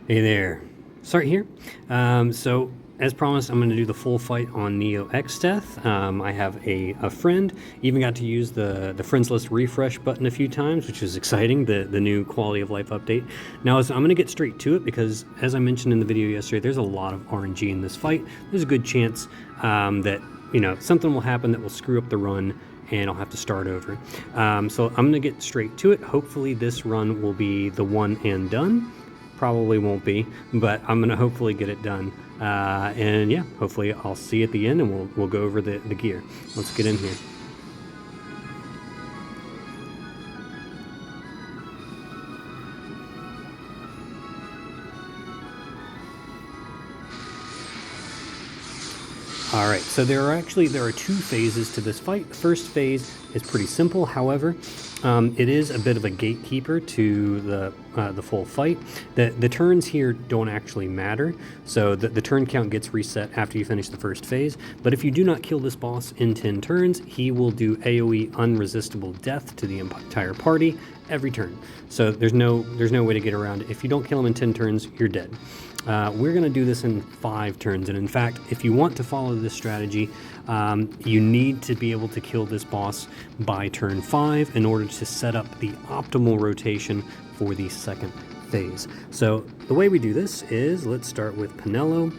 Hey there, Start here. So as promised, I'm going to do the full fight on Neo ExDeath. I have a friend, even got to use the friends list refresh button a few times, which is exciting, the new quality of life update. Now I'm going to get straight to it because, as I mentioned in the video yesterday, there's a lot of RNG in this fight. There's a good chance that something will happen that will screw up the run and I'll have to start over. So I'm going to get straight to it. Hopefully this run will be the one and done. Probably won't be, but I'm gonna hopefully get it done. And yeah, hopefully I'll see you at the end and we'll go over the gear. Let's get in here. Alright, so there are two phases to this fight. The first phase is pretty simple, however, it is a bit of a gatekeeper to the full fight. The turns here don't actually matter, so the turn count gets reset after you finish the first phase, but if you do not kill this boss in 10 turns, he will do AoE unresistible death to the entire party every turn. So there's no way to get around it. If you don't kill him in 10 turns, you're dead. We're going to do this in 5 turns, and in fact, if you want to follow this strategy, you need to be able to kill this boss by turn 5 in order to set up the optimal rotation for the second phase. So the way we do this is, let's start with Pinello.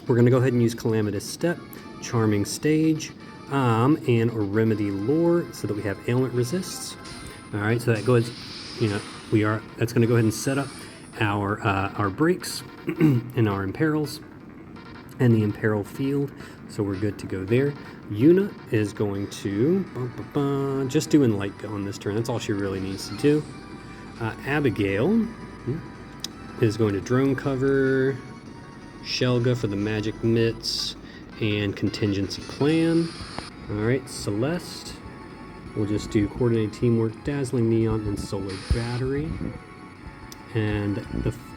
We're going to go ahead and use Calamitous Step, Charming Stage, and Remedy Lore so that we have ailment resists. All right, so that goes, that's going to go ahead and set up our breaks and our imperils and the imperil field, so we're good to go there. Yuna is going to just do Enlight on this turn. That's all she really needs to do. Abigail is going to drone cover, Shelga for the magic mitts, and contingency plan. All right, Celeste, we'll just do coordinated teamwork, dazzling neon, and solar battery. And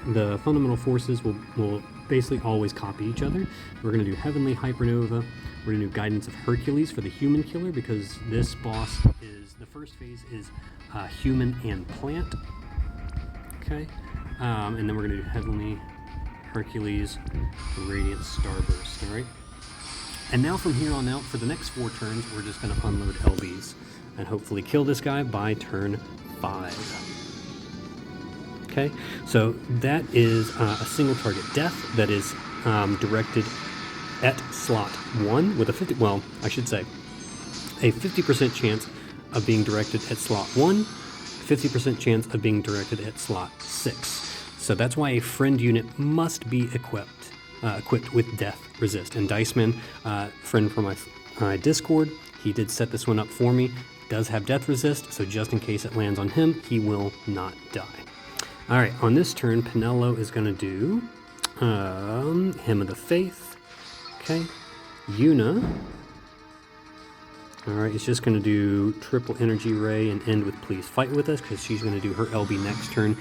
the fundamental forces will basically always copy each other. We're going to do Heavenly Hypernova. We're going to do Guidance of Hercules for the human killer, because this boss is, the first phase is human and plant. Okay, and then we're going to do Heavenly Hercules, Radiant Starburst. All right, and now from here on out, for the next 4 turns, we're just going to unload LBs and hopefully kill this guy by turn 5. Okay, so that is a single target death that is directed at slot 1 with a 50% chance of being directed at slot 1, 50% chance of being directed at slot 6. So that's why a friend unit must be equipped with death resist. And Diceman, friend from my Discord, he did set this one up for me, does have death resist, so just in case it lands on him, he will not die. Alright, on this turn, Pinello is going to do Hymn of the Faith. Okay, Yuna. Alright, is just going to do Triple Energy Ray and end with Please Fight With Us, because she's going to do her LB next turn.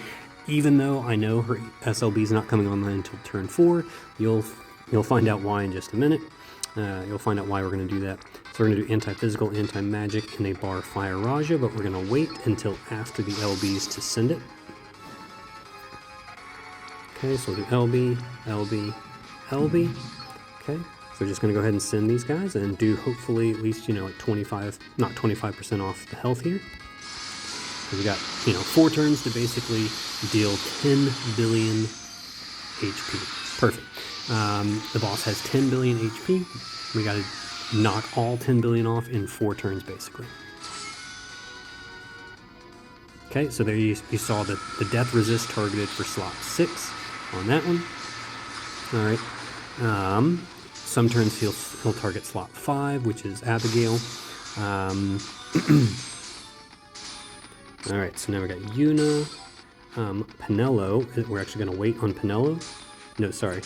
Even though I know her SLB is not coming online until turn 4, you'll find out why in just a minute. You'll find out why we're going to do that. So we're going to do Anti-Physical, Anti-Magic, and a Bar Fire Raja, but we're going to wait until after the LBs to send it. Okay, so we'll do LB, LB, LB. Okay, so we're just going to go ahead and send these guys and do hopefully at least, like 25% off the health here. We got, 4 turns to basically deal 10 billion HP. Perfect. The boss has 10 billion HP. We got to knock all 10 billion off in 4 turns basically. Okay, so there you saw the death resist targeted for slot 6. On that one. Alright. Some turns he'll target slot 5, which is Abigail. Alright, so now we got Yuna. Pinello. We're actually going to wait on Pinello. No, sorry.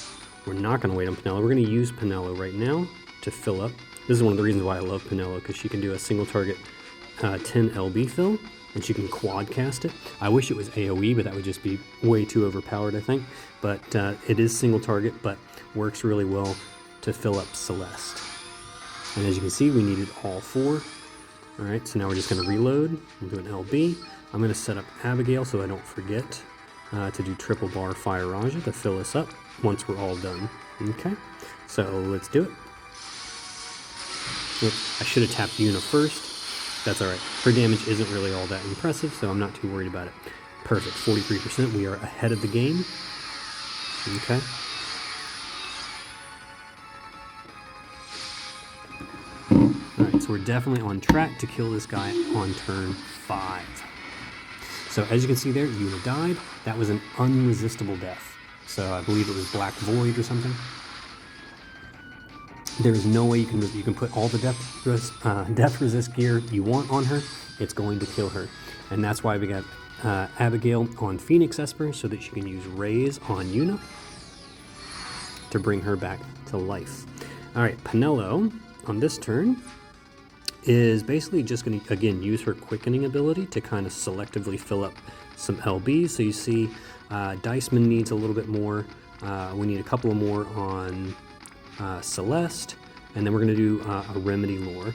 We're not going to wait on Pinello. We're going to use Pinello right now to fill up. This is one of the reasons why I love Pinello, because she can do a single target 10 LB fill. And she can quad cast it. I wish it was AoE, but that would just be way too overpowered, I think. But it is single target, but works really well to fill up Celeste. And as you can see, we needed all 4. All right, so now we're just going to reload. We'll do an LB. I'm going to set up Abigail so I don't forget. to do triple bar Fire Raja to fill us up once we're all done. Okay, so let's do it. Oops, I should have tapped Yuna first. That's alright. Her damage isn't really all that impressive, so I'm not too worried about it. Perfect, 43%. We are ahead of the game. Okay. Alright, so we're definitely on track to kill this guy on turn 5. So as you can see there, Yuna died. That was an unresistible death. So I believe it was Black Void or something. There is no way you can put all the death resist gear you want on her. It's going to kill her. And that's why we got Abigail on Phoenix Esper, so that she can use Raise on Yuna to bring her back to life. Alright, Penelo on this turn is basically just going to, again, use her quickening ability to kind of selectively fill up some LBs. So you see Diceman needs a little bit more. We need a couple of more on Celeste, and then we're going to do a Remedy Lore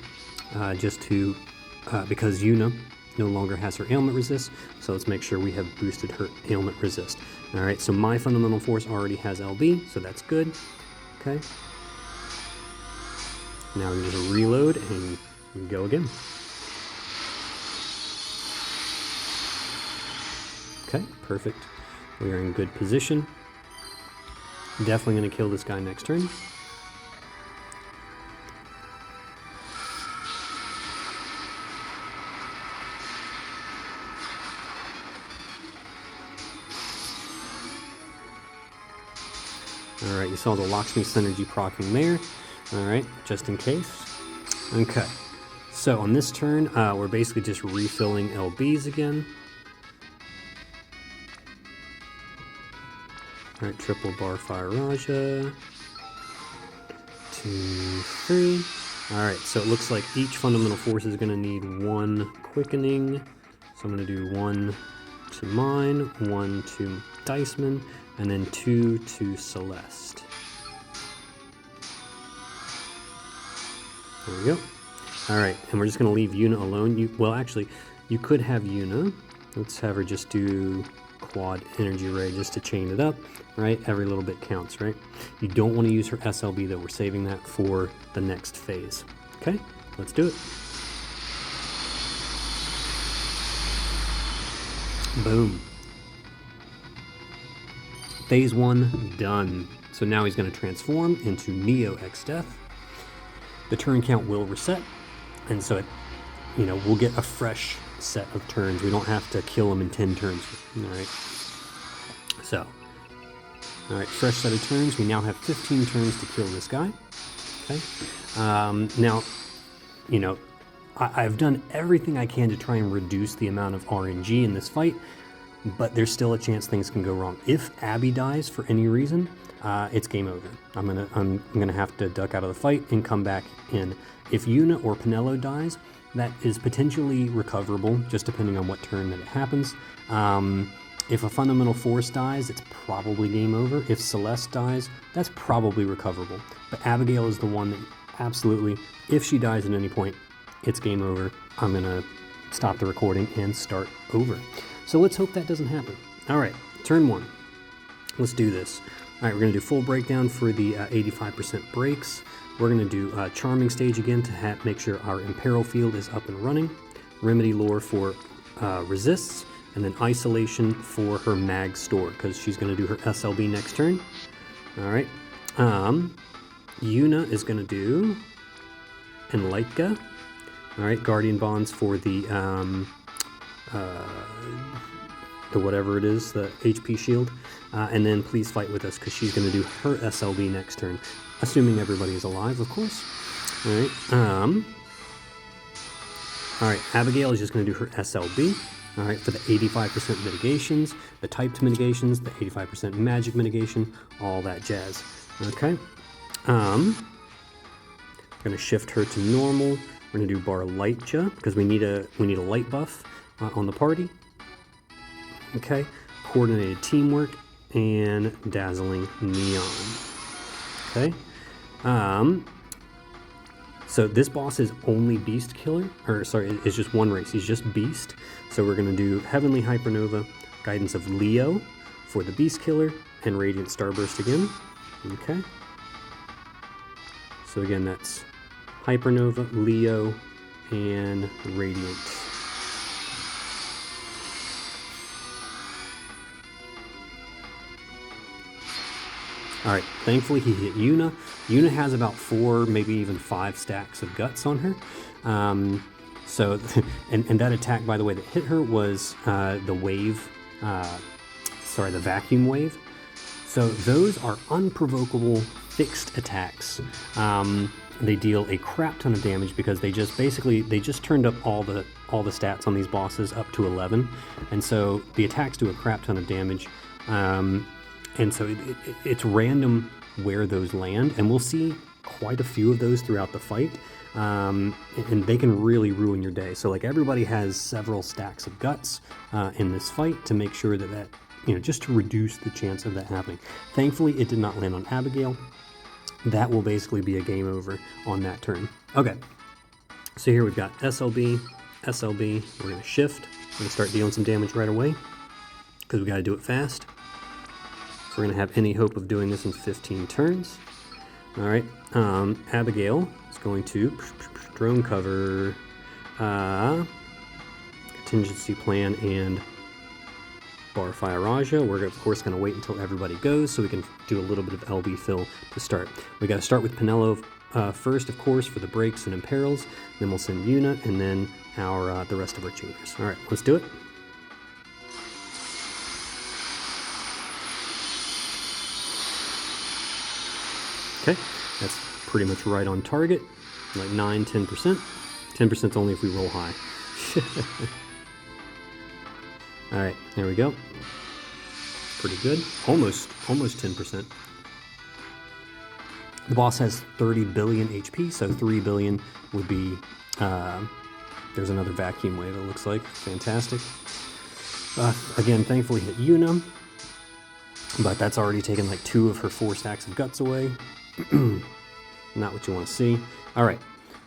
just to, because Yuna no longer has her ailment resist, so let's make sure we have boosted her ailment resist. Alright, so my Fundamental Force already has LB, so that's good. Okay. Now we just reload and go again. Okay, perfect. We are in good position. Definitely going to kill this guy next turn. Alright, you saw the Locksmith Synergy proccing there. Alright, just in case. Okay, so on this turn, we're basically just refilling LBs again. Alright, triple bar Fire Raja. 2, 3. Alright, so it looks like each Fundamental Force is going to need 1 quickening. So I'm going to do 1 to mine, 1 to Diceman, and then 2 to Celeste. There we go. Alright, and we're just going to leave Yuna alone. Well, actually, you could have Yuna. Let's have her just do Quad Energy Ray just to chain it up, right? Every little bit counts, right? You don't want to use her SLB, though. We're saving that for the next phase. Okay, let's do it. Boom. Phase 1 done. So now he's going to transform into Neo ExDeath. The turn count will reset, and so we'll get a fresh set of turns. We don't have to kill him in 10 turns. All right. So, all right, fresh set of turns. We now have 15 turns to kill this guy. Okay. Now, I've done everything I can to try and reduce the amount of RNG in this fight, but there's still a chance things can go wrong. If Abby dies for any reason, it's game over. I'm gonna have to duck out of the fight and come back in. If Yuna or Penelo dies, that is potentially recoverable, just depending on what turn that it happens. If a Fundamental Force dies, it's probably game over. If Celeste dies, that's probably recoverable. But Abigail is the one that absolutely, if she dies at any point, it's game over. I'm gonna stop the recording and start over. So let's hope that doesn't happen. All right, turn 1. Let's do this. All right, we're going to do full breakdown for the 85% breaks. We're going to do Charming Stage again to make sure our Imperil field is up and running. Remedy Lore for resists, and then Isolation for her Mag Store, because she's going to do her SLB next turn. All right. Yuna is going to do Enlightka. All right, Guardian Bonds for the whatever it is, the HP shield, and then Please Fight With Us, because she's going to do her SLB next turn, assuming everybody is alive, of course. All right, Abigail is just going to do her SLB. All right, for the 85% mitigations, the typed mitigations, the 85% magic mitigation, all that jazz. Okay, I'm going to shift her to normal. We're going to do Bar Lightja because we need a light buff on the party. Okay, Coordinated Teamwork and Dazzling Neon. Okay, so this boss is only Beast Killer, or sorry, it's just one race. He's just Beast. So we're gonna do Heavenly Hypernova, Guidance of Leo, for the Beast Killer and Radiant Starburst again. Okay. So again, that's Hypernova, Leo, and Radiant. All right, thankfully he hit Yuna. Yuna has about 4, maybe even 5 stacks of guts on her. So, and that attack, by the way, that hit her was the wave, the vacuum wave. So those are unprovocable fixed attacks. They deal a crap ton of damage because they just turned up all the stats on these bosses up to 11, and so the attacks do a crap ton of damage. And so it's random where those land, and we'll see quite a few of those throughout the fight, and they can really ruin your day. So like everybody has several stacks of guts in this fight to make sure that just to reduce the chance of that happening. Thankfully, it did not land on Abigail. That will basically be a game over on that turn. Okay, so here we've got SLB, SLB. We're going to shift. We're going to start dealing some damage right away because we got to do it fast. So we're going to have any hope of doing this in 15 turns. All right, Abigail is going to drone cover, contingency plan, and bar fire Raja. We're of course going to wait until everybody goes so we can do a little bit of LB fill to start. We got to start with Penelo first, of course, for the breaks and imperils. Then we'll send Yuna, and then the rest of our tuners. All right, let's do it. Okay, that's pretty much right on target, like 9-10%. 10% only if we roll high. All right, there we go. Pretty good, almost 10%. The boss has 30 billion HP, so 3 billion would be, there's another vacuum wave, it looks like. Fantastic. Again, thankfully hit Yuna, but that's already taken like 2 of her 4 stacks of guts away. Not what you want to see. All right,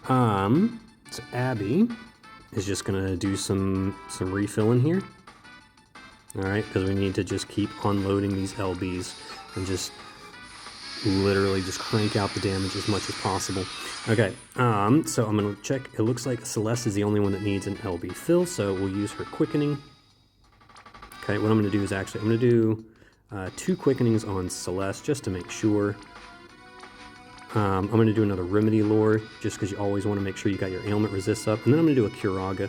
so Abby is just gonna do some refilling here. All right, because we need to just keep unloading these LBs and just literally just crank out the damage as much as possible. Okay, so I'm gonna check. It looks like Celeste is the only one that needs an LB fill, so we'll use her quickening. Okay, what I'm gonna do is I'm gonna do 2 quickenings on Celeste just to make sure. I'm going to do another Remedy Lore, just because you always want to make sure you got your ailment resists up. And then I'm going to do a Curaga,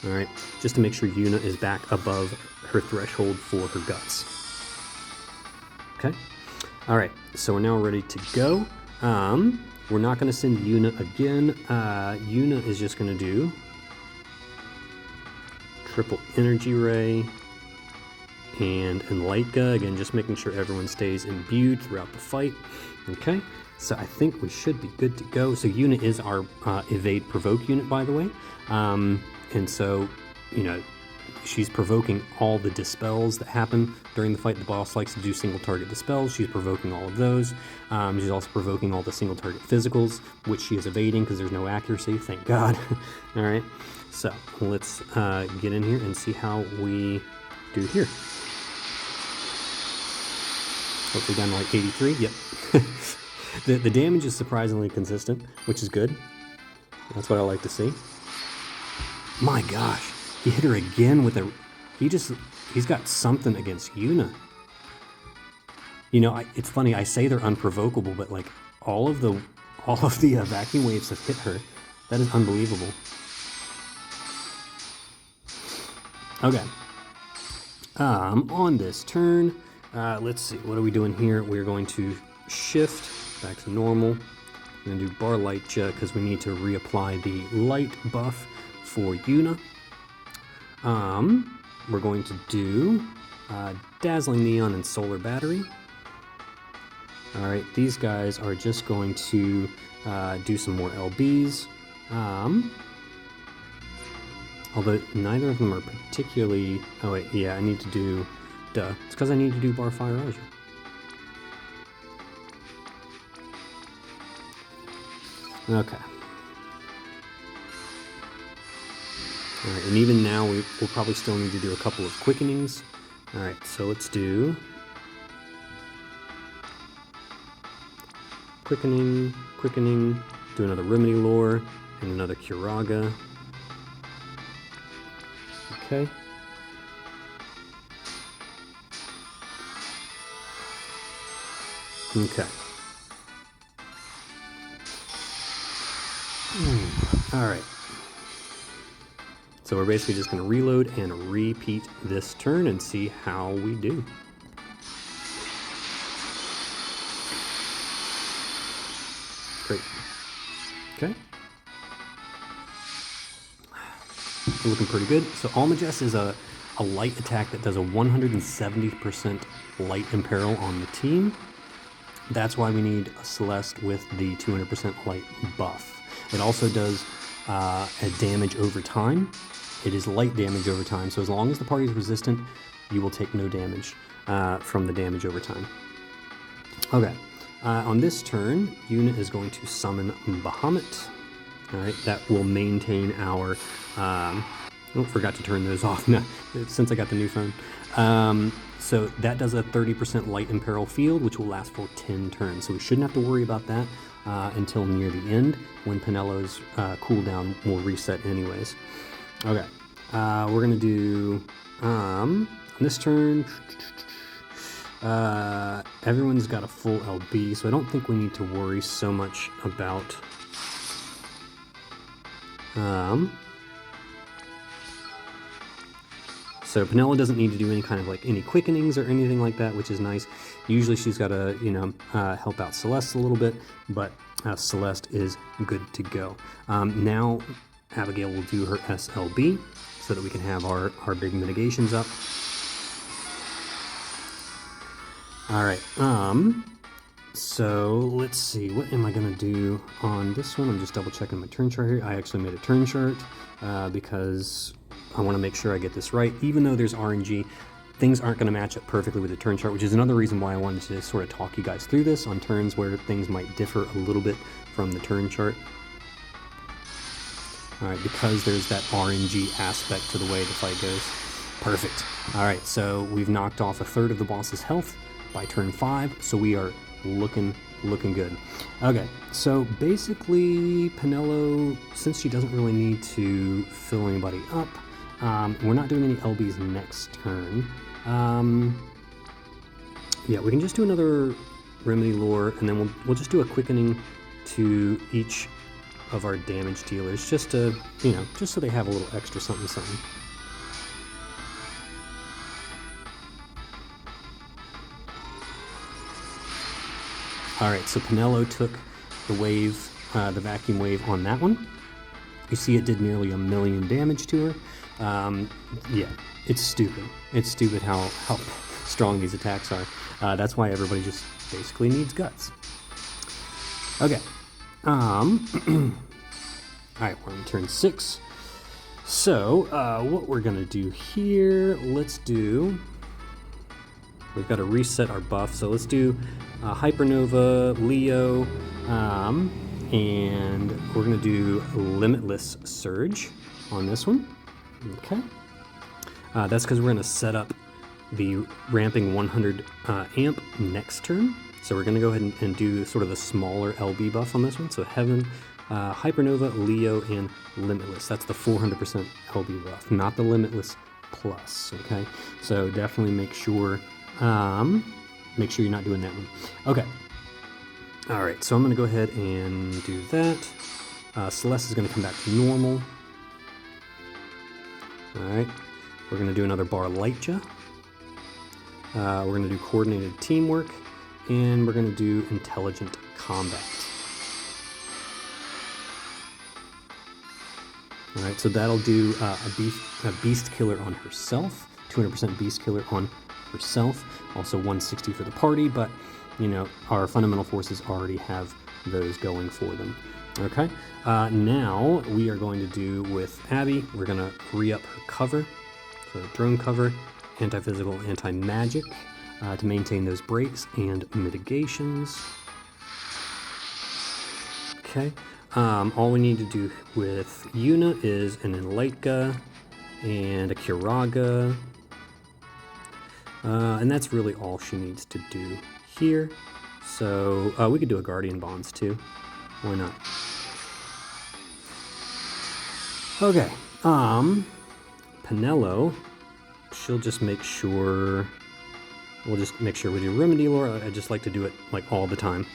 all right, just to make sure Yuna is back above her threshold for her guts. Okay, all right, so we're now ready to go. We're not going to send Yuna again. Yuna is just going to do triple Energy Ray and Enlightka, again, just making sure everyone stays imbued throughout the fight. Okay. So I think we should be good to go. So Yuna is our evade provoke unit, by the way. And so, she's provoking all the dispels that happen during the fight. The boss likes to do single target dispels. She's provoking all of those. She's also provoking all the single target physicals, which she is evading because there's no accuracy, thank God. All right, so let's get in here and see how we do here. Hopefully down to like 83, yep. The damage is surprisingly consistent, which is good. That's what I like to see. My gosh, he hit her again with a... He's got something against Yuna. It's funny, I say they're unprovocable, but like all of the vacuum waves have hit her. That is unbelievable. Okay. On this turn, let's see, what are we doing here? We're going to shift back to normal. I'm going to do Bar Lightja because we need to reapply the light buff for Yuna. We're going to do Dazzling Neon and Solar Battery. Alright, these guys are just going to do some more LBs. Although neither of them are particularly... Oh wait, yeah, I need to do... Duh. It's because I need to do Bar Fire Raja. Okay. Alright, and even now we'll probably still need to do a couple of quickenings. Alright, so let's do quickening, quickening, do another remedy lore, and another Curaga. Okay. Okay. All right. So we're basically just going to reload and repeat this turn and see how we do. Great. Okay. We're looking pretty good. So Almagest is a light attack that does a 170% light imperil on the team. That's why we need a Celeste with the 200% light buff. It also does a damage over time. It is light damage over time, so as long as the party is resistant, you will take no damage from the damage over time. Okay, on this turn, Yuna is going to summon Bahamut. All right, that will maintain our... oh, forgot to turn those off now, since I got the new phone. So that does a 30% light imperil field, which will last for 10 turns. So we shouldn't have to worry about that until near the end, when Penello's cooldown will reset anyways. Okay, we're gonna do, on this turn, everyone's got a full LB, so I don't think we need to worry so much about, so Penello doesn't need to do any kind of like any quickenings or anything like that, which is nice. Usually she's got to, you know, help out Celeste a little bit, but Celeste is good to go. Now Abigail will do her SLB so that we can have our big mitigations up. All right, so let's see, what am I gonna do on this one? I'm just double checking my turn chart here. I actually made a turn chart because I want to make sure I get this right. Even though there's RNG, things aren't going to match up perfectly with the turn chart, which is another reason why I wanted to sort of talk you guys through this on turns where things might differ a little bit from the turn chart. All right, because there's that RNG aspect to the way the fight goes. Perfect. All right, so we've knocked off a third of the boss's health by turn 5, so we are looking good. Okay, so basically Penello, since she doesn't really need to fill anybody up, we're not doing any LBs next turn. Yeah, we can just do another remedy lore, and then we'll just do a quickening to each of our damage dealers, just to, you know, just so they have a little extra something. All right, so Penello took the wave, the vacuum wave on that one. You see it did nearly 1 million damage to her. Yeah, it's stupid. It's stupid how strong these attacks are. That's why everybody just basically needs guts. Okay. All right, we're on turn 6. So, what we're gonna do here, we've got to reset our buff, so let's do Hypernova, Leo, and we're going to do Limitless Surge on this one. Okay. That's because we're going to set up the ramping 100 amp next turn. So we're going to go ahead and do sort of the smaller LB buff on this one. So Heaven, Hypernova, Leo, and Limitless. That's the 400% LB buff, not the Limitless Plus. Okay. So definitely make sure you're not doing that one. Okay. All right, so I'm going to go ahead and do that. Celeste is going to come back to normal. All right, we're going to do another Bar Lightja. We're going to do Coordinated Teamwork, and we're going to do Intelligent Combat. All right, so that'll do a Beast Killer on herself, 200% Beast Killer on herself, also 160 for the party, but you know, our fundamental forces already have those going for them. Okay, now we are going to do with Abby, we're going to re-up her cover, so drone cover, anti-physical, anti-magic, to maintain those breaks and mitigations. Okay, all we need to do with Yuna is an Enlightka and a Curaga, and that's really all she needs to do here. So we could do a Guardian Bonds too. Why not? Okay. Penelo, she'll just make sure. We'll just make sure we do Remedy Lore. I just like to do it like all the time.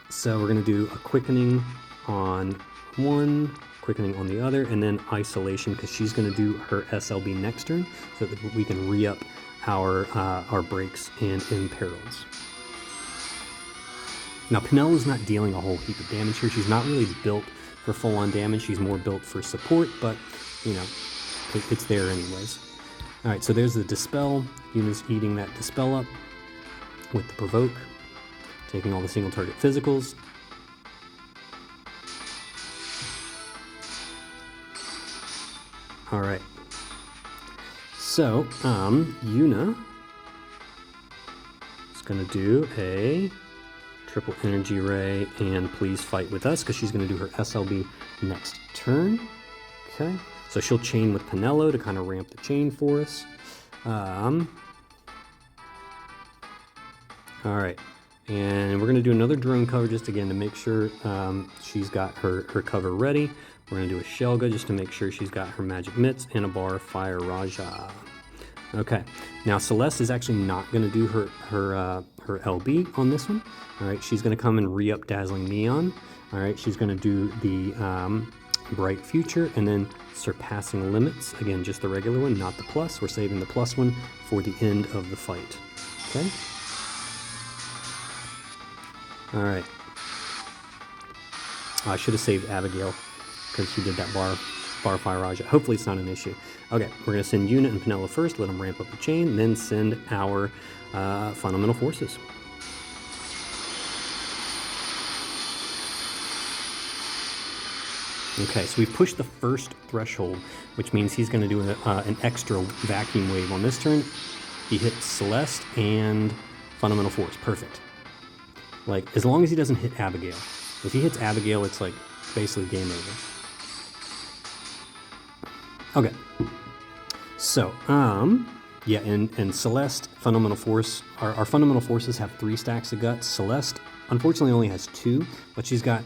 So we're gonna do a Quickening on one, Quickening on the other, and then Isolation because she's gonna do her SLB next turn, so that we can re-up our breaks and imperils. Now Penelo's not dealing a whole heap of damage here. She's not really built for full-on damage. She's more built for support, but you know, it's there anyways. All right, so there's the Dispel. Yuna's eating that Dispel up with the Provoke, taking all the single target physicals. All right. So, Yuna is going to do a triple Energy Ray and Please Fight with Us because she's going to do her SLB next turn. Okay. So she'll chain with Penelo to kind of ramp the chain for us. All right. And we're going to do another drone cover just again to make sure she's got her cover ready. We're going to do a Shelga just to make sure she's got her Magic Mitts and a Bar Fire Raja. Okay. Now Celeste is actually not going to do her LB on this one. All right. She's going to come and re-up Dazzling Neon. All right. She's going to do the Bright Future and then Surpassing Limits. Again, just the regular one, not the plus. We're saving the plus one for the end of the fight. Okay. All right. I should have saved Abigail because she did that bar Fire Raja. Hopefully it's not an issue. Okay, we're going to send Yuna and Penelo first, let them ramp up the chain, then send our Fundamental Forces. Okay, so we've pushed the first threshold, which means he's going to do an extra Vacuum Wave on this turn. He hits Celeste and Fundamental Force. Perfect. Like, as long as he doesn't hit Abigail. If he hits Abigail, it's like basically game over. Okay. So, yeah, and Celeste, Fundamental Force, our Fundamental Forces have 3 stacks of guts. Celeste, unfortunately, only has 2, but she's got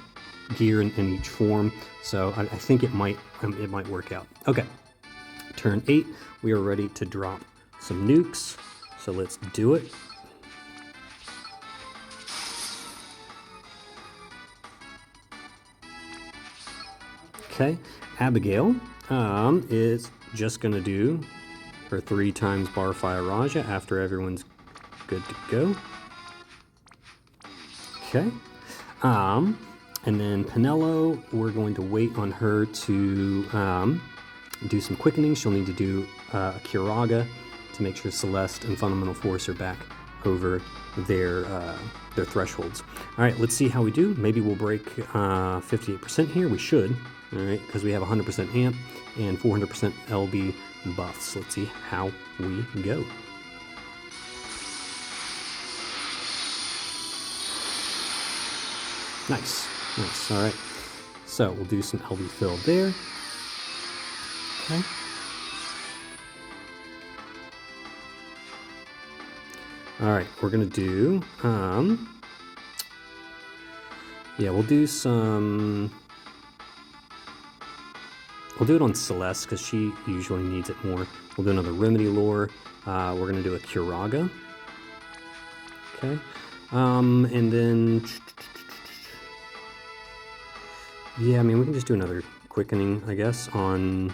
gear in each form, so I think it might work out. Okay, turn 8, we are ready to drop some nukes, so let's do it. Okay, Abigail is just gonna do her 3 times Bar Fire Raja after everyone's good to go. Okay. And then Penelo, we're going to wait on her to do some quickening. She'll need to do a Kiraga to make sure Celeste and Fundamental Force are back over their thresholds. All right, let's see how we do. Maybe we'll break 58% here. We should, all right, because we have 100% amp and 400% LB buffs. Let's see how we go. Nice. Nice, all right. So we'll do some LB fill there. Okay. All right, we're gonna do, yeah, we'll do it on Celeste because she usually needs it more. We'll do another Remedy Lore. We're gonna do a Kiraga. Okay, and then, yeah, I mean, we can just do another quickening, I guess, on,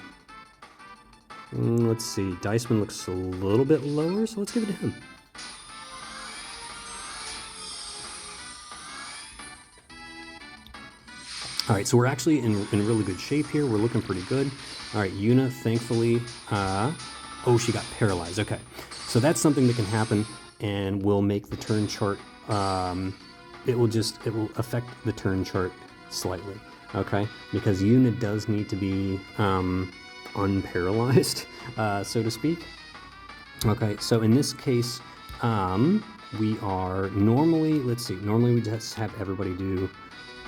let's see, Diceman looks a little bit lower, so let's give it to him. All right, so we're actually in really good shape here. We're looking pretty good. All right, Yuna, thankfully, oh, she got paralyzed. Okay, so that's something that can happen and will make the turn chart, it will affect the turn chart slightly. Okay, because Yuna does need to be unparalyzed, so to speak. Okay, so in this case, we are normally, let's see, normally we just have everybody do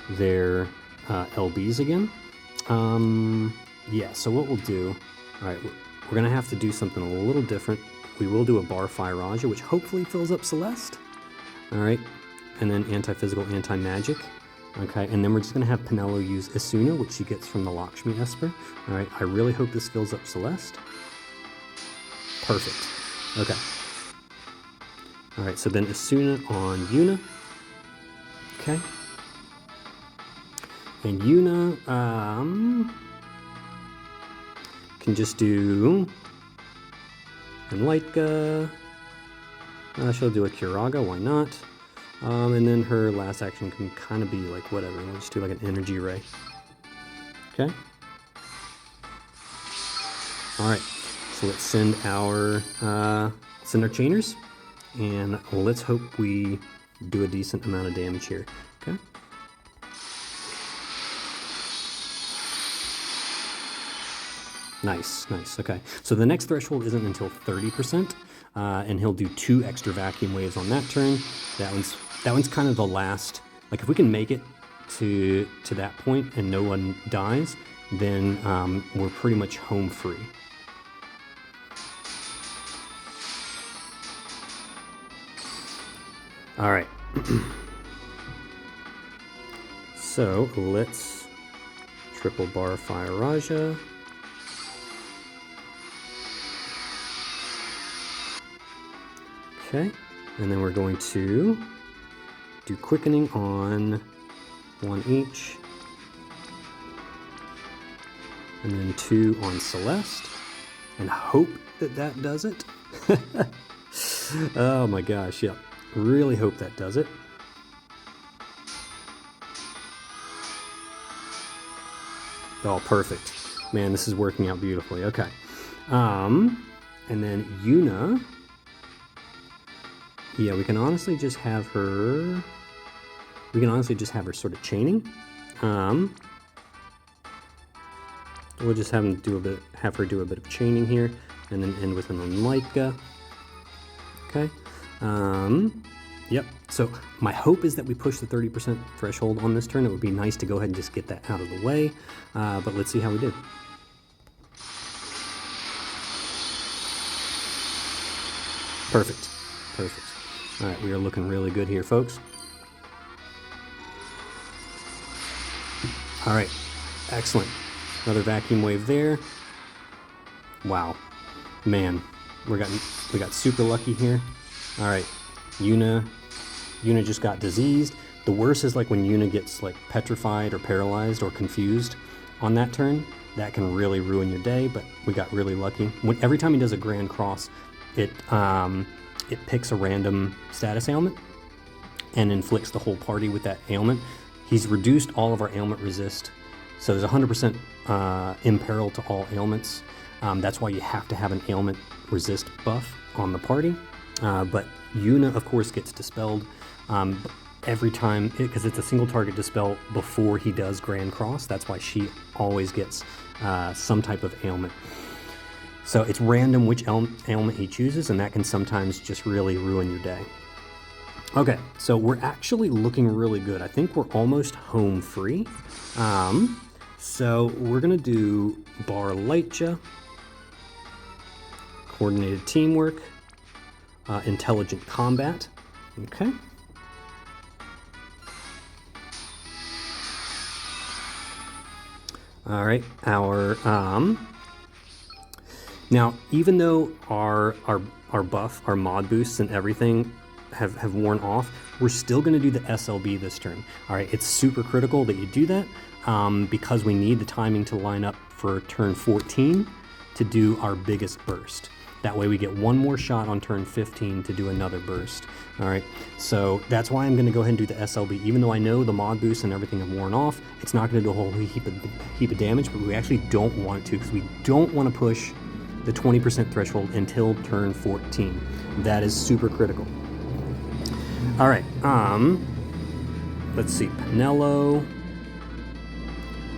their LBs again. Yeah, so what we'll do, all right, we're gonna have to do something a little different. We will do a Bar Fire Raja, which hopefully fills up Celeste. All right, and then anti-physical, anti-magic. Okay, and then we're just gonna have Penelo use Asuna, which she gets from the Lakshmi Esper. All right, I really hope this fills up Celeste. Perfect. Okay. All right, so then Asuna on Yuna. Okay. And Yuna can just do Enlightka. She'll do a Kiraga, why not? And then her last action can kind of be like whatever. We'll just do like an energy ray. Okay. All right. So let's send our chainers, and let's hope we do a decent amount of damage here. Okay. Nice, nice. Okay. So the next threshold isn't until 30%, and he'll do 2 extra vacuum waves on that turn. That one's kind of the last. Like if we can make it to that point and no one dies, then we're pretty much home free. All right. So let's triple bar Fire Raja. Okay, and then we're going to do quickening on 1 each, and then 2 on Celeste, and hope that that does it. Oh my gosh, yeah. Really hope that does it. Oh, perfect. Man, this is working out beautifully. Okay. And then Yuna. Yeah, we can honestly just have her. We can honestly just have her sort of chaining. We'll just have her do a bit of chaining here, and then end with an Enlightka. Okay. Yep. So my hope is that we push the 30% threshold on this turn. It would be nice to go ahead and just get that out of the way. But let's see how we did. Perfect. Perfect. All right, we are looking really good here, folks. All right, excellent. Another vacuum wave there. Wow, man, we got super lucky here. All right, Yuna just got diseased. The worst is like when Yuna gets like petrified or paralyzed or confused on that turn. That can really ruin your day. But we got really lucky. Every time he does a Grand Cross, it picks a random status ailment and inflicts the whole party with that ailment. He's reduced all of our ailment resist, so there's 100% imperil to all ailments. That's why you have to have an ailment resist buff on the party. But Yuna, of course, gets dispelled every time, because it's a single target dispel before he does Grand Cross. That's why she always gets some type of ailment. So it's random which ailment he chooses, and that can sometimes just really ruin your day. Okay, so we're actually looking really good. I think we're almost home free. So we're gonna do Bar Lightja, Coordinated Teamwork, Intelligent Combat. Okay. All right, now, even though our buff, our mod boosts and everything have worn off, we're still going to do the SLB this turn. All right, it's super critical that you do that because we need the timing to line up for turn 14 to do our biggest burst. That way we get one more shot on turn 15 to do another burst. All right, so that's why I'm going to go ahead and do the SLB. Even though I know the mod boosts and everything have worn off, it's not going to do a whole heap of damage, but we actually don't want it to, because we don't want to push the 20% threshold until turn 14. That is super critical. All right, let's see, Penelo.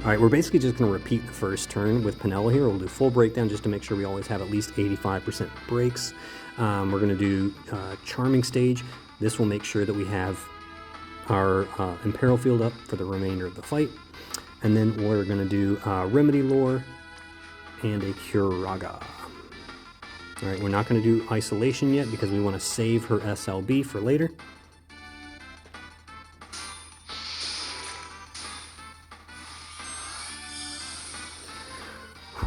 All right, we're basically just gonna repeat the first turn with Penelo here. We'll do full breakdown just to make sure we always have at least 85% breaks. We're gonna do Charming Stage. This will make sure that we have our Imperil Field up for the remainder of the fight. And then we're gonna do Remedy Lore and a Kiraga. All right, we're not going to do Isolation yet because we want to save her SLB for later.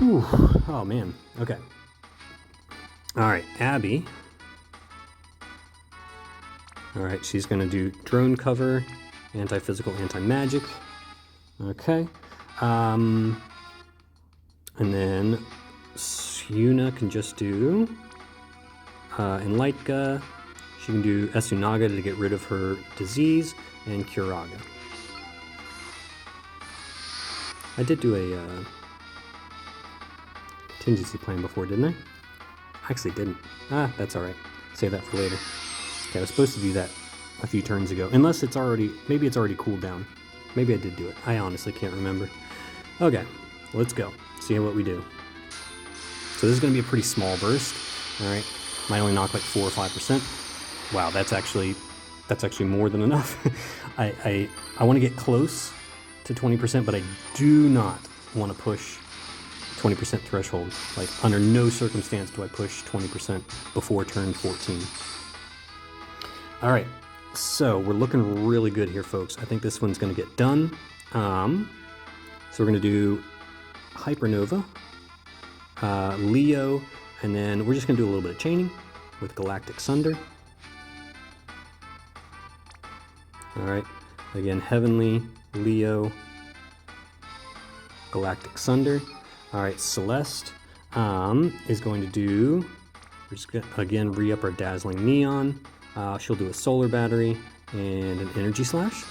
Whew. Oh man. Okay. All right, Abby. All right, she's gonna do drone cover, anti-physical, anti-magic. Okay. And then Yuna can just do Enlightka. She can do Esunaga to get rid of her disease, and Curaga. I did do a contingency plan before, didn't I? Actually didn't. That's alright. Save that for later. Okay, I was supposed to do that a few turns ago. Unless it's already, maybe it's already cooled down. Maybe I did do it. I honestly can't remember. Okay, let's go. See what we do. So this is going to be a pretty small burst. Alright, might only knock like 4 or 5%. Wow, that's actually more than enough. I want to get close to 20%, but I do not want to push 20% threshold. Like, under no circumstance do I push 20% before turn 14. All right, so we're looking really good here, folks. I think this one's going to get done. So we're going to do Hypernova, Leo, and then we're just going to do a little bit of chaining with Galactic Sunder. All right, again, Heavenly, Leo, Galactic Sunder. All right, Celeste is going to do, we're just going to, again, re-up our Dazzling Neon. She'll do a Solar Battery and an Energy Slash.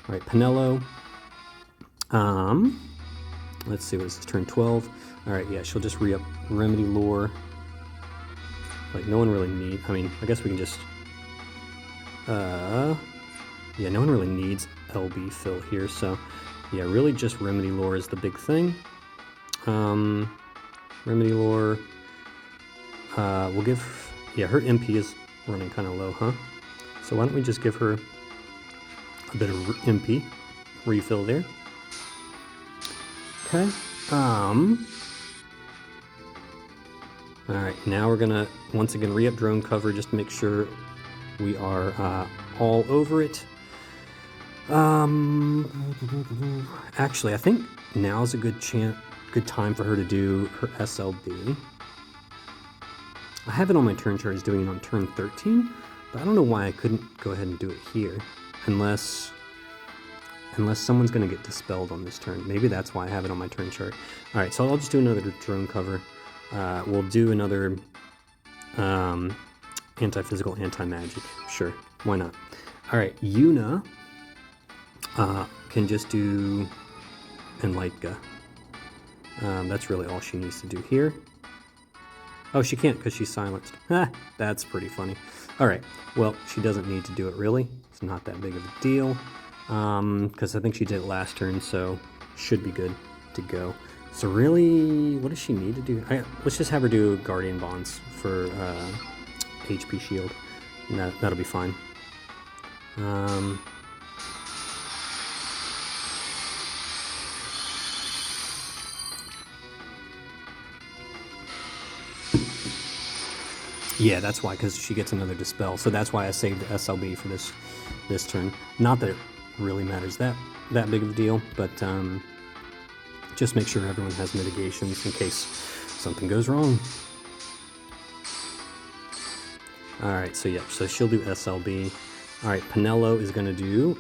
All right, Penelo. Let's see, what is this, turn 12? All right, yeah, she'll just re-up Remedy Lore. Like, no one really needs, I mean, I guess we can just, yeah, no one really needs LB fill here, so yeah, really just Remedy Lore is the big thing. Remedy Lore, we'll give, yeah, her MP is running kind of low, huh? So why don't we just give her a bit of MP refill there. Okay. All right, now we're gonna once again re-up drone cover just to make sure we are all over it. Actually, I think now's a good time for her to do her SLB. I have it on my turn chart as doing it on turn 13, but I don't know why I couldn't go ahead and do it here, unless someone's going to get dispelled on this turn. Maybe that's why I have it on my turn chart. All right, so I'll just do another drone cover. We'll do another anti-physical, anti-magic. Sure, why not? All right, Yuna can just do Enlightka. That's really all she needs to do here. Oh, she can't because she's silenced. That's pretty funny. All right, well, she doesn't need to do it really. It's not that big of a deal because I think she did it last turn, so should be good to go. So really, what does she need to do? Let's just have her do Guardian Bonds for HP shield, and that'll be fine. Yeah, that's why, because she gets another Dispel. So that's why I saved the SLB for this turn. Not that it really matters that big of a deal, but just make sure everyone has mitigations in case something goes wrong. All right, so yeah, so she'll do SLB. All right, Penelo is going to do,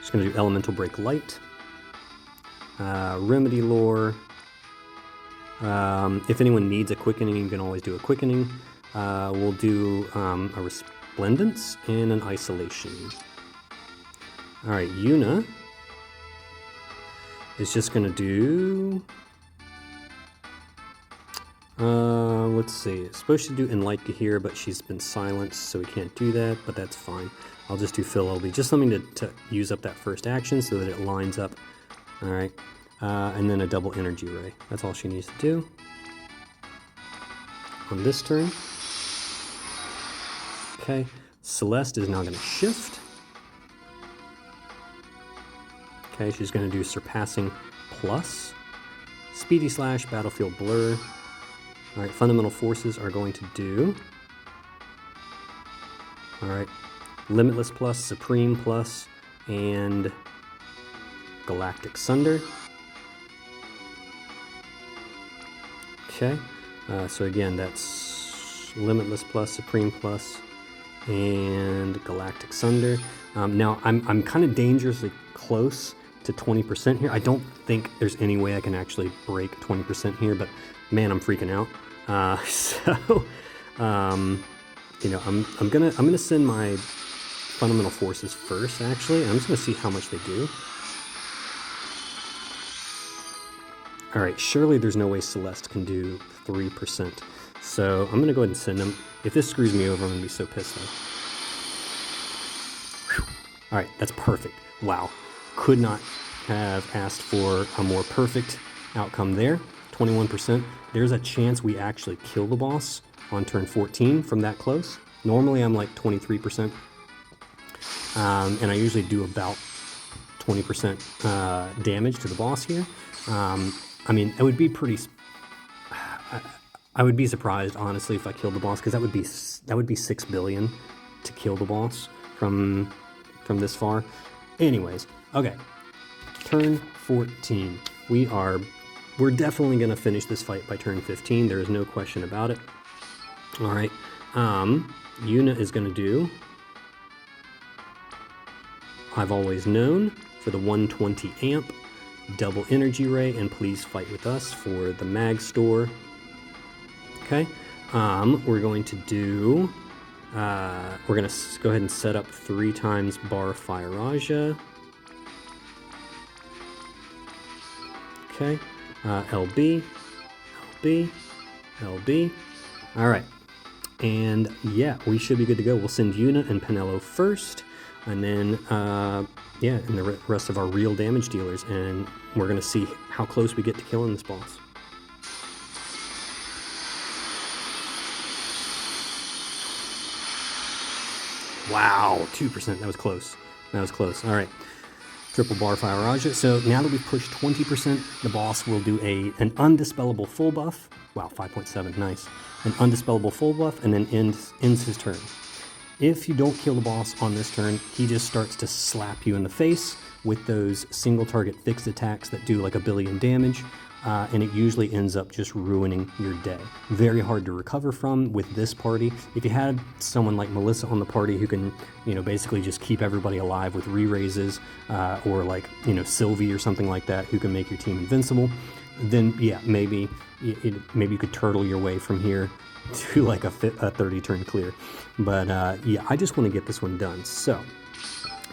she's going to do Elemental Break Light, Remedy Lore. If anyone needs a quickening, you can always do a quickening. We'll do a Resplendence and an Isolation. All right, Yuna is just going to do, let's see, it's supposed to do Enlightka here, but she's been silenced, so we can't do that, but that's fine. I'll just do Fill LB, just something to use up that first action so that it lines up. All right. And then a double energy ray. That's all she needs to do on this turn. Okay, Celeste is now going to shift. Okay, she's going to do Surpassing Plus, Speedy Slash, Battlefield Blur. All right, Fundamental Forces are going to do, all right, Limitless Plus, Supreme Plus, and Galactic Sunder. Okay, so again, that's Limitless plus, Supreme plus, and Galactic Sunder. Now, I'm kind of dangerously close to 20% here. I don't think there's any way I can actually break 20% here, but man, I'm freaking out. You know, I'm gonna send my fundamental forces first. Actually, I'm just gonna see how much they do. All right, surely there's no way Celeste can do 3%. So I'm gonna go ahead and send them. If this screws me over, I'm gonna be so pissed off. All right, that's perfect. Wow, could not have asked for a more perfect outcome there. 21%. There's a chance we actually kill the boss on turn 14 from that close. Normally I'm like 23%. And I usually do about 20% damage to the boss here. I mean, it would be pretty. I would be surprised, honestly, if I killed the boss, because that would be 6 billion to kill the boss from this far. Anyways, okay, turn 14. We're definitely gonna finish this fight by turn 15. There is no question about it. All right, Yuna is gonna do I've Always Known for the 120 amp. Double energy ray, and please fight with us for the mag store. Okay, we're going to do we're gonna go ahead and set up 3 times bar fire Raja. Okay, LB, LB. All right, and yeah, we should be good to go. We'll send Yuna and Penelo first, and then yeah, and the rest of our real damage dealers, and we're gonna see how close we get to killing this boss. Wow, 2%, that was close. That was close, all right. Triple bar fire Raja. So now that we've pushed 20%, the boss will do an undispellable full buff. Wow, 5.7, nice. An undispellable full buff, and then ends his turn. If you don't kill the boss on this turn, he just starts to slap you in the face with those single target fixed attacks that do like 1 billion damage, and it usually ends up just ruining your day. Very hard to recover from with this party. If you had someone like Melissa on the party who can, you know, basically just keep everybody alive with re-raises, or like, you know, Sylvie or something like that who can make your team invincible, then yeah, maybe you could turtle your way from here to like a 30 turn clear. But yeah, I just want to get this one done. So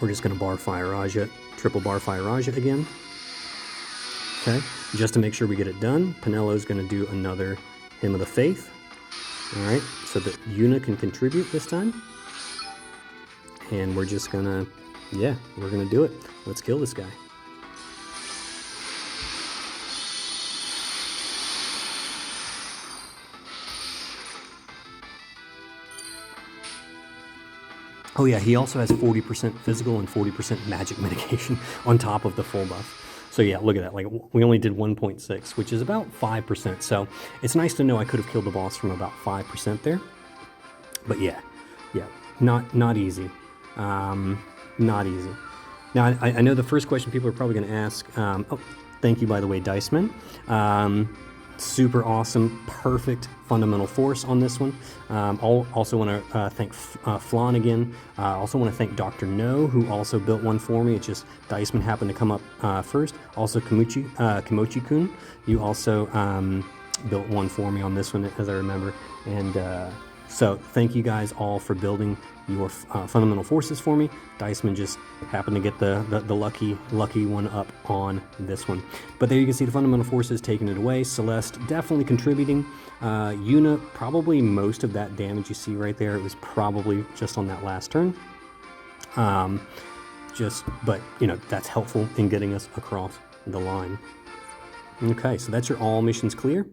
we're just going to bar fire Raja, triple bar fire Raja again. Okay, just to make sure we get it done. Penelo's going to do another Hymn of the Faith. All right, so that Yuna can contribute this time. And we're just going to, yeah, we're going to do it. Let's kill this guy. Oh yeah, he also has 40% physical and 40% magic mitigation on top of the full buff. So yeah, look at that. Like, we only did 1.6, which is about 5%. So it's nice to know I could have killed the boss from about 5% there. But yeah, not easy. Not easy. Now, I know the first question people are probably going to ask, oh, thank you, by the way, Diceman. Super awesome, perfect fundamental force on this one. Also want to thank Flan again. Also want to thank Dr. No, who also built one for me. It's just Diceman happened to come up first. Also Kimochi-kun, you also built one for me on this one, as I remember. And so thank you guys all for building your fundamental forces for me. Diceman just happened to get the lucky one up on this one. But there you can see the fundamental forces taking it away. Celeste definitely contributing. Yuna, probably most of that damage you see right there, it was probably just on that last turn. But you know, that's helpful in getting us across the line. Okay, so that's your all missions clear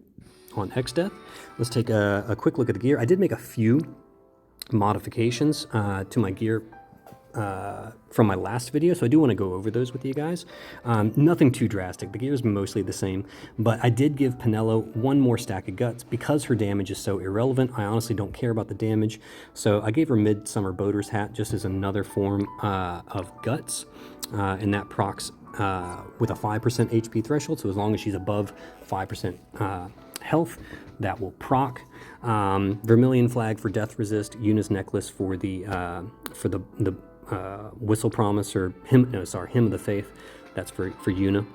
on ExDeath. Let's take a quick look at the gear. I did make a few modifications to my gear from my last video, so I do want to go over those with you guys. Nothing too drastic. The gear is mostly the same, but I did give Penelo one more stack of guts because her damage is so irrelevant. I honestly don't care about the damage, so I gave her Midsummer Boater's Hat just as another form of guts, and that procs with a 5% HP threshold, so as long as she's above 5% health, that will proc. Vermilion Flag for death resist, Yuna's necklace for the Whistle Promise, or Hymn of the Faith, that's for Yuna.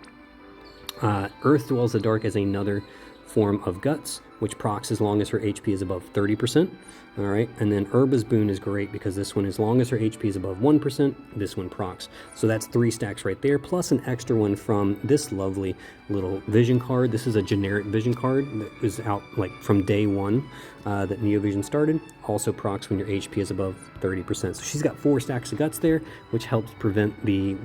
Earth Dwells the Dark as another form of guts, which procs as long as her HP is above 30%. All right, and then Urba's Boon is great because this one, as long as her HP is above 1%, this one procs. So that's 3 stacks right there, plus an extra one from this lovely little vision card. This is a generic vision card that was out like from day one that Neovision started. Also procs when your HP is above 30%. So she's got 4 stacks of guts there, which helps prevent the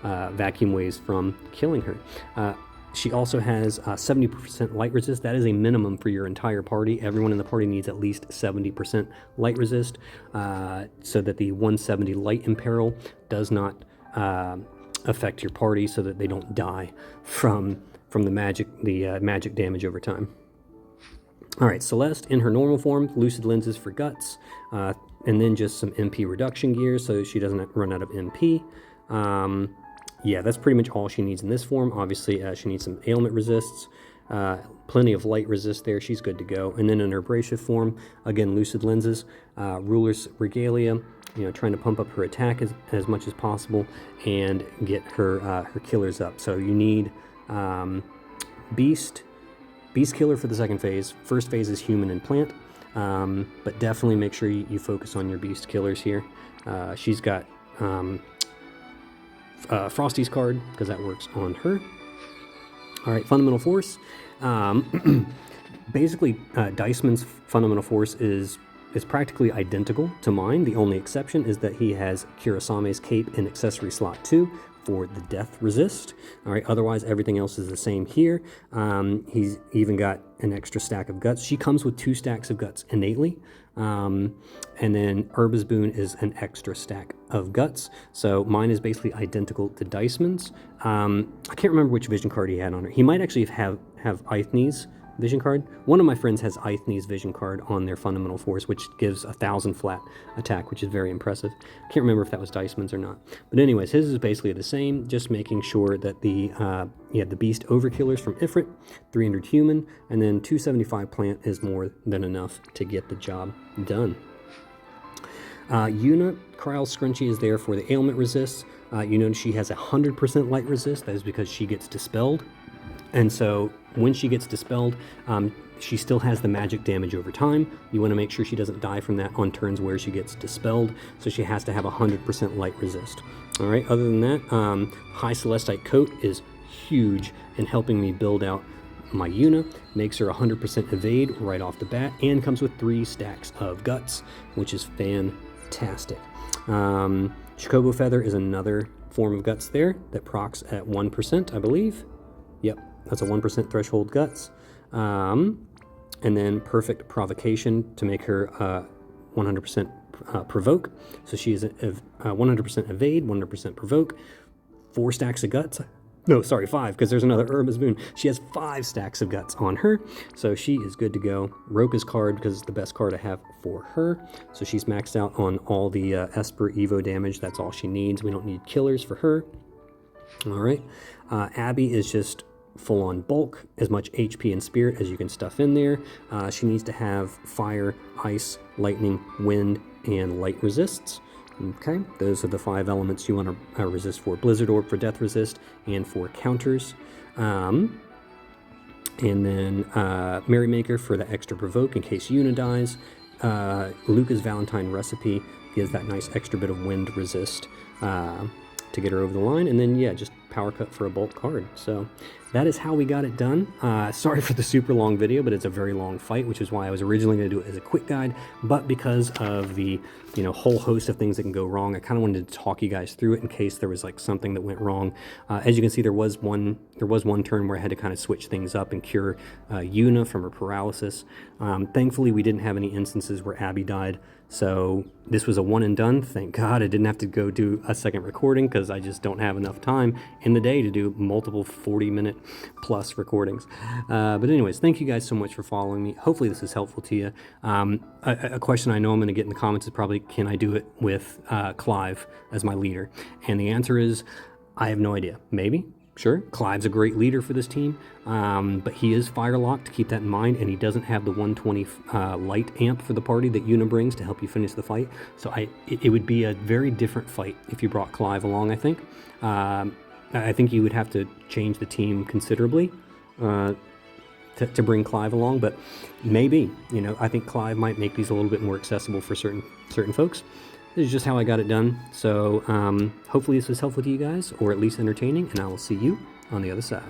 vacuum waves from killing her. She also has 70% light resist. That is a minimum for your entire party. Everyone in the party needs at least 70% light resist, so that the 170 light imperil does not affect your party, so that they don't die from the magic damage over time. All right, Celeste in her normal form, lucid lenses for guts, and then just some MP reduction gear so she doesn't run out of MP. Yeah, that's pretty much all she needs in this form. Obviously, she needs some ailment resists, plenty of light resist there. She's good to go. And then in her abrasive form, again, lucid lenses, ruler's regalia, trying to pump up her attack as much as possible and get her killers up. So you need Beast Killer for the second phase. First phase is human and plant, but definitely make sure you focus on your Beast Killers here. She's got Frosty's card, because that works on her. All right, Fundamental Force. Basically, Diceman's Fundamental Force is practically identical to mine. The only exception is that he has Kirasame's Cape in accessory slot 2 for the death resist. All right, otherwise everything else is the same here. He's even got an extra stack of guts. She comes with 2 stacks of guts innately. And then Urba's Boon is an extra stack of guts. So mine is basically identical to Diceman's. I can't remember which vision card he had on her. He might actually have Eithne's vision card. One of my friends has Eithne's vision card on their Fundamental Force, which gives 1,000 flat attack, which is very impressive. Can't remember if that was Diceman's or not. But anyways, his is basically the same, just making sure that the Beast Overkillers from Ifrit, 300 human, and then 275 plant is more than enough to get the job done. Yuna, Kryle's Scrunchie is there for the ailment resists. You notice she has 100% light resist. That is because she gets dispelled. And so when she gets dispelled, she still has the magic damage over time. You want to make sure she doesn't die from that on turns where she gets dispelled, so she has to have 100% light resist. All right, other than that, High Celestite Coat is huge in helping me build out my Yuna. Makes her 100% evade right off the bat, and comes with 3 stacks of guts, which is fantastic. Chocobo Feather is another form of guts there that procs at 1%, I believe. Yep, that's a 1% threshold guts. And then Perfect Provocation to make her 100% provoke. So she is 100% evade, 100% provoke, 4 stacks of guts. No, sorry, 5, because there's another Urba's Boon. She has 5 stacks of guts on her, so she is good to go. Roka's card, because it's the best card I have for her. So she's maxed out on all the Esper Evo damage. That's all she needs. We don't need killers for her. All right. Abby is just full-on bulk, as much HP and spirit as you can stuff in there. She needs to have fire, ice, lightning, wind, and light resists. Okay, those are the 5 elements you want to resist for. Blizzard Orb for death resist and for counters. And then Merrymaker for the extra provoke in case Yuna dies. Luca's Valentine Recipe gives that nice extra bit of wind resist to get her over the line. And then, yeah, just power cut for a bulk card. So that is how we got it done. Sorry for the super long video, but it's a very long fight, which is why I was originally going to do it as a quick guide. But because of the whole host of things that can go wrong, I kind of wanted to talk you guys through it in case there was like something that went wrong. As you can see, there was one turn where I had to kind of switch things up and cure Yuna from her paralysis. Thankfully, we didn't have any instances where Abby died. So this was a one and done. Thank God I didn't have to go do a second recording because I just don't have enough time in the day to do multiple 40-minute plus recordings. But anyways, thank you guys so much for following me. Hopefully this is helpful to you. A question I know I'm going to get in the comments is probably, can I do it with Clive as my leader? And the answer is, I have no idea. Maybe. Sure, Clive's a great leader for this team, but he is fire-locked, to keep that in mind, and he doesn't have the 120 light amp for the party that Yuna brings to help you finish the fight. So it would be a very different fight if you brought Clive along, I think. I think you would have to change the team considerably to bring Clive along, but maybe, I think Clive might make these a little bit more accessible for certain folks. This is just how I got it done. So hopefully this was helpful to you guys, or at least entertaining, and I will see you on the other side.